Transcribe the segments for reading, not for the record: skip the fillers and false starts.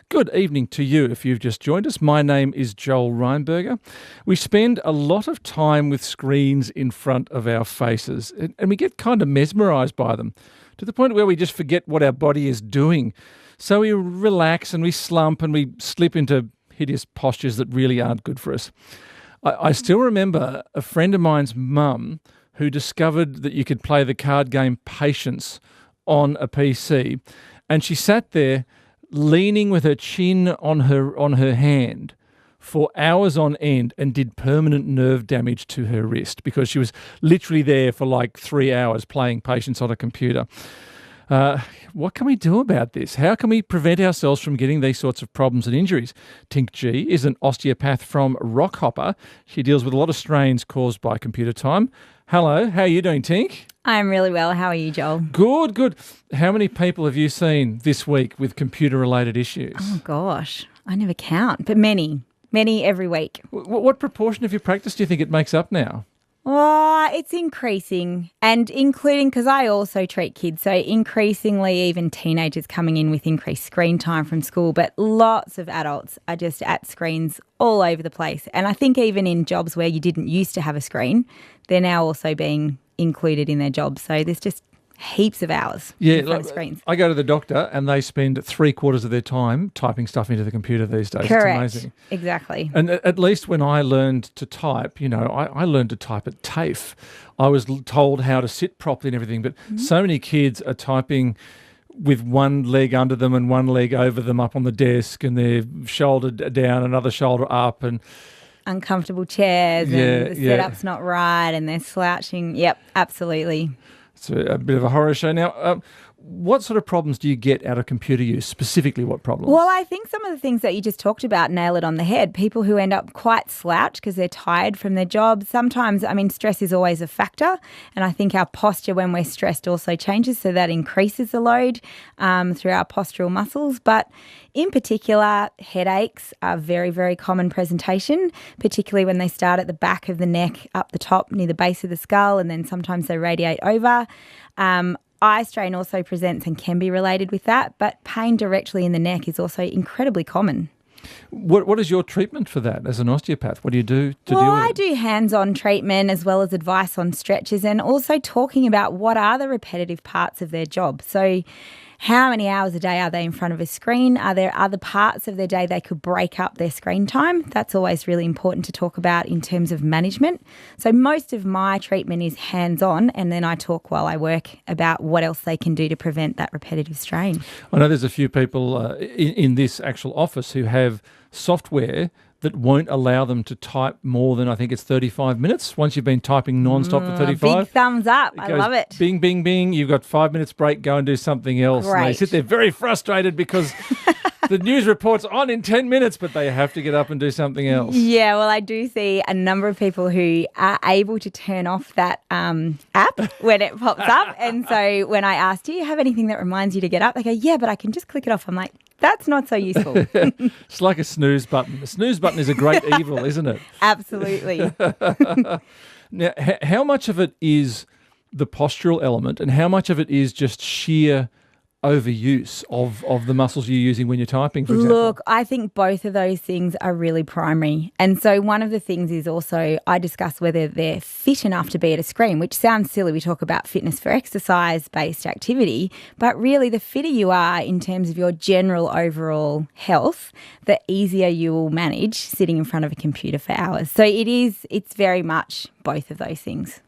Good evening to you if you've just joined us. My name is Joel Reinberger. We spend a lot of time with screens in front of our faces and we get kind of mesmerised by them to the point where we just forget what our body is doing. So we relax and we slump and we slip into hideous postures that really aren't good for us. I still remember a friend of mine's mum who discovered that you could play the card game Patience on a PC, and she sat there leaning with her chin on her hand for hours on end and did permanent nerve damage to her wrist because she was literally there for like 3 hours playing Patience on a computer. What can we do about this? How can we prevent ourselves from getting these sorts of problems and injuries? Tink G is an osteopath from Rockhopper. She deals with a lot of strains caused by computer time. Hello, how are you doing, Tink? I'm really well. How are you, Joel? Good. How many people have you seen this week with computer-related issues? Oh, gosh. I never count, but many every week. What proportion of your practice do you think it makes up now? Oh, it's increasing, and including, because I also treat kids, so increasingly even teenagers coming in with increased screen time from school, but lots of adults are just at screens all over the place. And I think even in jobs where you didn't used to have a screen, they're now also being included in their jobs. So there's just heaps of hours in front of screens. I go to the doctor and they spend 3/4 of their time typing stuff into the computer these days. Correct. It's amazing. Exactly. And at least when I learned to type, I learned to type at TAFE. I was told how to sit properly and everything, but so many kids are typing with one leg under them and one leg over them up on the desk, and they're shoulder down, another shoulder up, and uncomfortable chairs, and the setup's not right, and they're slouching. Yep, absolutely. It's a bit of a horror show. Now, what sort of problems do you get out of computer use? Specifically, what problems? Well, I think some of the things that you just talked about nail it on the head. People who end up quite slouched because they're tired from their job. Sometimes, stress is always a factor, and I think our posture when we're stressed also changes, so that increases the load through our postural muscles. But in particular, headaches are very, very common presentation, particularly when they start at the back of the neck, up the top near the base of the skull, and then sometimes they radiate over. Eye strain also presents and can be related with that, but pain directly in the neck is also incredibly common. What is your treatment for that as an osteopath? What do you do to deal with it? I do hands-on treatment as well as advice on stretches, and also talking about what are the repetitive parts of their job. So how many hours a day are they in front of a screen? Are there other parts of their day they could break up their screen time? That's always really important to talk about in terms of management. So most of my treatment is hands-on, and then I talk while I work about what else they can do to prevent that repetitive strain. I know there's a few people in this actual office who have software that won't allow them to type more than, I think it's 35 minutes. Once you've been typing non-stop for 35. Big thumbs up. I love it. Bing, bing, bing. You've got 5 minutes break, go and do something else. Great. And they sit there very frustrated because the news report's on in 10 minutes, but they have to get up and do something else. Yeah, well, I do see a number of people who are able to turn off that app when it pops up. And so when I ask, do you have anything that reminds you to get up? They go, yeah, but I can just click it off. I'm like, that's not so useful. It's like a snooze button. The snooze button is a great evil, isn't it? Absolutely. Now, how much of it is the postural element and how much of it is just sheer overuse of the muscles you're using when you're typing, for example? Look, I think both of those things are really primary. And so one of the things is also I discuss whether they're fit enough to be at a screen, which sounds silly. We talk about fitness for exercise-based activity, but really the fitter you are in terms of your general overall health, the easier you will manage sitting in front of a computer for hours. So it's very much both of those things.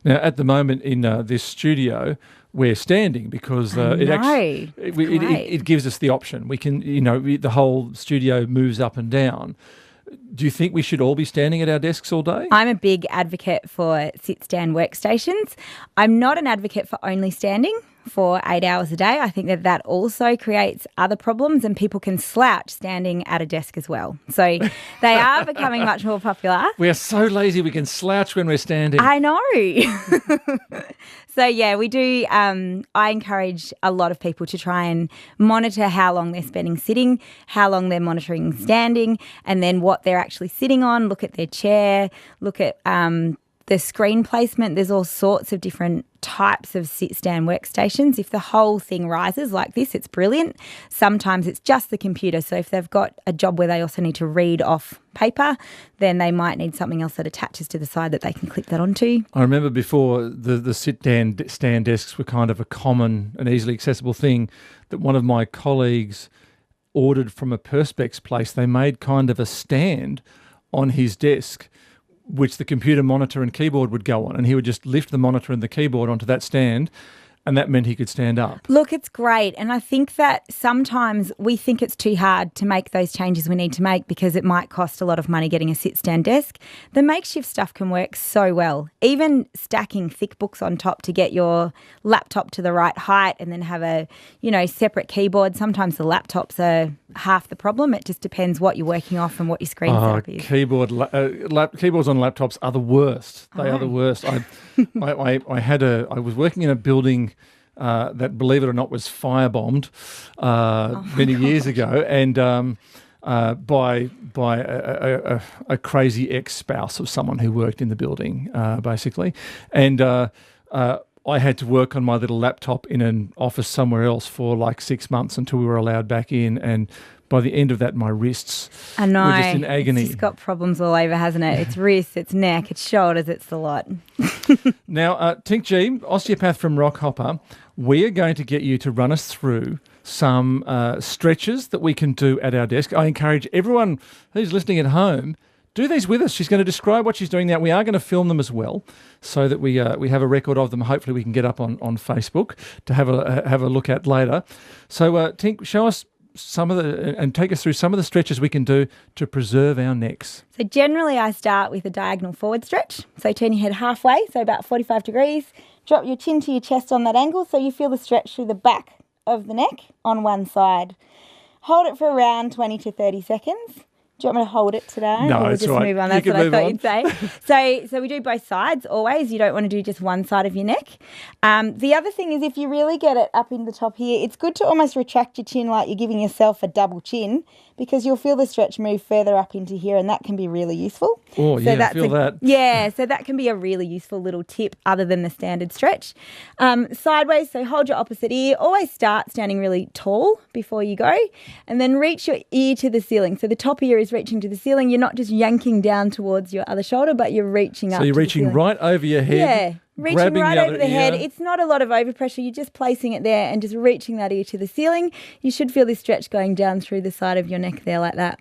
Now, at the moment in this studio, we're standing because it gives us the option. We can, the whole studio moves up and down. Do you think we should all be standing at our desks all day? I'm a big advocate for sit-stand workstations. I'm not an advocate for only standing for 8 hours a day. I think that also creates other problems, and people can slouch standing at a desk as well. So they are becoming much more popular. We are so lazy we can slouch when we're standing. I know. So, yeah, we do. I encourage a lot of people to try and monitor how long they're spending sitting, how long they're monitoring standing, and then what they're actually sitting on. Look at their chair, look at the screen placement, there's all sorts of different types of sit-stand workstations. If the whole thing rises like this, it's brilliant. Sometimes it's just the computer. So if they've got a job where they also need to read off paper, then they might need something else that attaches to the side that they can clip that onto. I remember before the sit-stand stand desks were kind of a common and easily accessible thing, that one of my colleagues ordered from a Perspex place. They made kind of a stand on his desk which the computer monitor and keyboard would go on, and he would just lift the monitor and the keyboard onto that stand, and that meant he could stand up. Look, it's great. And I think that sometimes we think it's too hard to make those changes we need to make because it might cost a lot of money getting a sit-stand desk. The makeshift stuff can work so well. Even stacking thick books on top to get your laptop to the right height and then have a, separate keyboard. Sometimes the laptops are half the problem. It just depends what you're working off and what your screen setup is. Keyboards on laptops are the worst. They are the worst. I was working in a building that, believe it or not, was firebombed many years ago, and by a crazy ex-spouse of someone who worked in the building, basically, and I had to work on my little laptop in an office somewhere else for like 6 months until we were allowed back in, and by the end of that, my wrists were just in agony. It's just got problems all over, hasn't it? It's wrists, it's neck, it's shoulders, it's the lot. Now, Tink G, osteopath from Rockhopper, we are going to get you to run us through some stretches that we can do at our desk. I encourage everyone who's listening at home, do these with us. She's going to describe what she's doing now. We are going to film them as well, so that we have a record of them. Hopefully, we can get up on Facebook to have a look at later. So, Tink, show us some of and take us through some of the stretches we can do to preserve our necks. So generally, I start with a diagonal forward stretch. So turn your head halfway, so about 45 degrees. Drop your chin to your chest on that angle, so you feel the stretch through the back of the neck on one side. Hold it for around 20 to 30 seconds. Do you want me to hold it today? No, or it's just right. Move on. That's what I thought you'd say. So we do both sides always. You don't want to do just one side of your neck. The other thing is, if you really get it up in the top here, it's good to almost retract your chin like you're giving yourself a double chin, because you'll feel the stretch move further up into here, and that can be really useful. Oh, so yeah, I feel that. Yeah, so that can be a really useful little tip other than the standard stretch. Sideways, so hold your opposite ear. Always start standing really tall before you go, and then reach your ear to the ceiling. So the top ear is reaching to the ceiling. You're not just yanking down towards your other shoulder, but you're reaching up. So you're reaching right over your head. Yeah. Reaching right over the head. Ear. It's not a lot of overpressure. You're just placing it there and just reaching that ear to the ceiling. You should feel this stretch going down through the side of your neck there like that.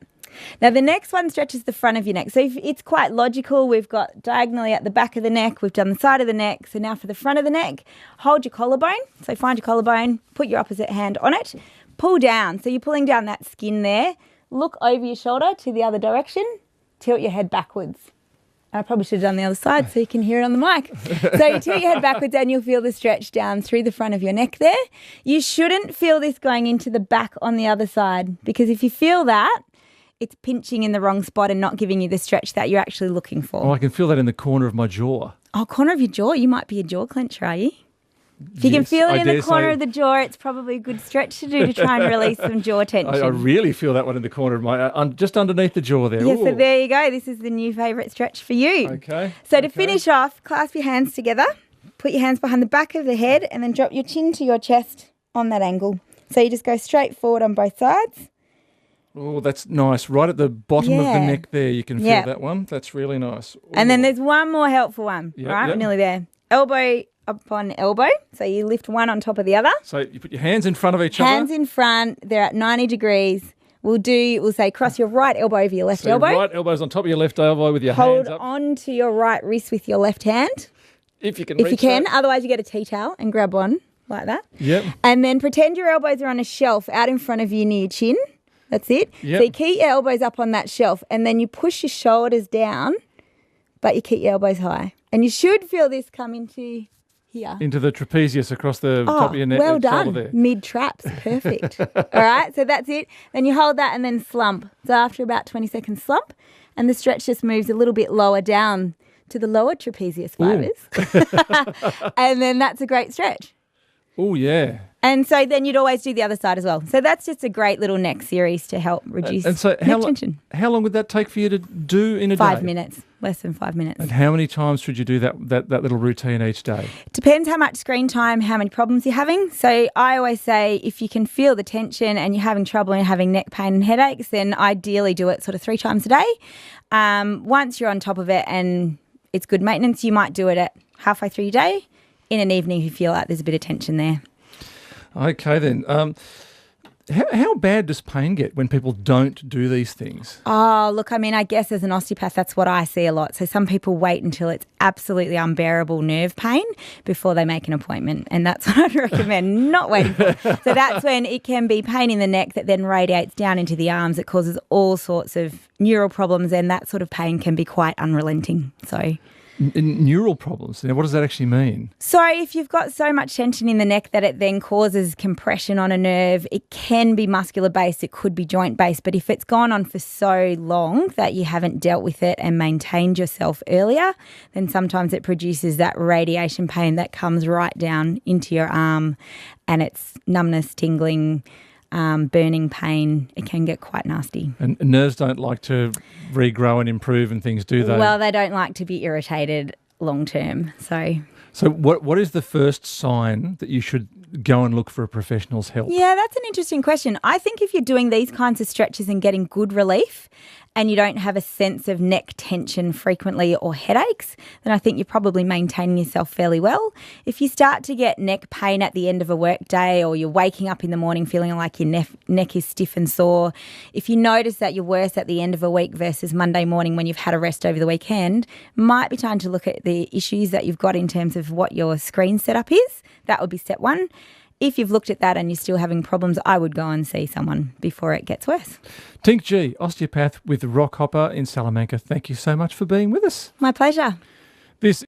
Now, the next one stretches the front of your neck. So it's quite logical. We've got diagonally at the back of the neck. We've done the side of the neck. So now for the front of the neck, hold your collarbone. So find your collarbone, put your opposite hand on it, pull down. So you're pulling down that skin there. Look over your shoulder to the other direction. Tilt your head backwards. I probably should have done the other side so you can hear it on the mic. So you tilt your head backwards and you'll feel the stretch down through the front of your neck there. You shouldn't feel this going into the back on the other side, because if you feel that, it's pinching in the wrong spot and not giving you the stretch that you're actually looking for. Oh, I can feel that in the corner of my jaw. Oh, corner of your jaw? You might be a jaw clencher, are you? If you can feel it in the corner of the jaw, it's probably a good stretch to do to try and release some jaw tension. I really feel that one in the corner of my, just underneath the jaw there. Yeah, so there you go. This is the new favourite stretch for you. Okay. So to finish off, clasp your hands together, put your hands behind the back of the head, and then drop your chin to your chest on that angle. So you just go straight forward on both sides. Oh, that's nice. Right at the bottom of the neck there, you can feel that one. That's really nice. Ooh. And then there's one more helpful one. Right, we're nearly there. Elbow upon elbow. So you lift one on top of the other. So you put your hands in front of each other. Hands in front. They're at 90 degrees. We'll say cross your right elbow over your left elbow. Your right elbow's on top of your left elbow with your hands up. Hold on to your right wrist with your left hand. If you can reach that. Otherwise you get a tea towel and grab one like that. Yep. And then pretend your elbows are on a shelf out in front of you near your chin. That's it. Yep. So you keep your elbows up on that shelf, and then you push your shoulders down, but you keep your elbows high. And you should feel this come into here. Into the trapezius across the top of your neck. Well done. There. Mid-traps. Perfect. All right, so that's it. Then you hold that and then slump. So after about 20 seconds, slump, and the stretch just moves a little bit lower down to the lower trapezius fibers. And then that's a great stretch. Oh, yeah. And so then you'd always do the other side as well. So that's just a great little neck series to help reduce And so neck tension. how long would that take for you to do in a day? 5 minutes, less than 5 minutes. And how many times should you do that little routine each day? Depends how much screen time, how many problems you're having. So I always say if you can feel the tension and you're having trouble and having neck pain and headaches, then ideally do it sort of 3 times a day. Once you're on top of it and it's good maintenance, you might do it at halfway through your day in an evening if you feel like there's a bit of tension there. Okay then. How bad does pain get when people don't do these things? Oh, look, I mean, I guess as an osteopath, that's what I see a lot. So some people wait until it's absolutely unbearable nerve pain before they make an appointment. And that's what I'd recommend not waiting for. So that's when it can be pain in the neck that then radiates down into the arms. It causes all sorts of neural problems, and that sort of pain can be quite unrelenting. So... Neural problems. Now, what does that actually mean? So if you've got so much tension in the neck that it then causes compression on a nerve, it can be muscular based, it could be joint based, but if it's gone on for so long that you haven't dealt with it and maintained yourself earlier, then sometimes it produces that radiation pain that comes right down into your arm, and it's numbness, tingling, burning pain. It can get quite nasty. And nerves don't like to regrow and improve and things, do they? Well, they don't like to be irritated long term. So what is the first sign that you should go and look for a professional's help? Yeah, that's an interesting question. I think if you're doing these kinds of stretches and getting good relief and you don't have a sense of neck tension frequently or headaches, then I think you're probably maintaining yourself fairly well. If you start to get neck pain at the end of a work day, or you're waking up in the morning feeling like your neck is stiff and sore, if you notice that you're worse at the end of a week versus Monday morning when you've had a rest over the weekend, might be time to look at the issues that you've got in terms of what your screen setup is. That would be step one. If you've looked at that and you're still having problems, I would go and see someone before it gets worse. Tink G, osteopath with Rockhopper in Salamanca. Thank you so much for being with us. My pleasure. This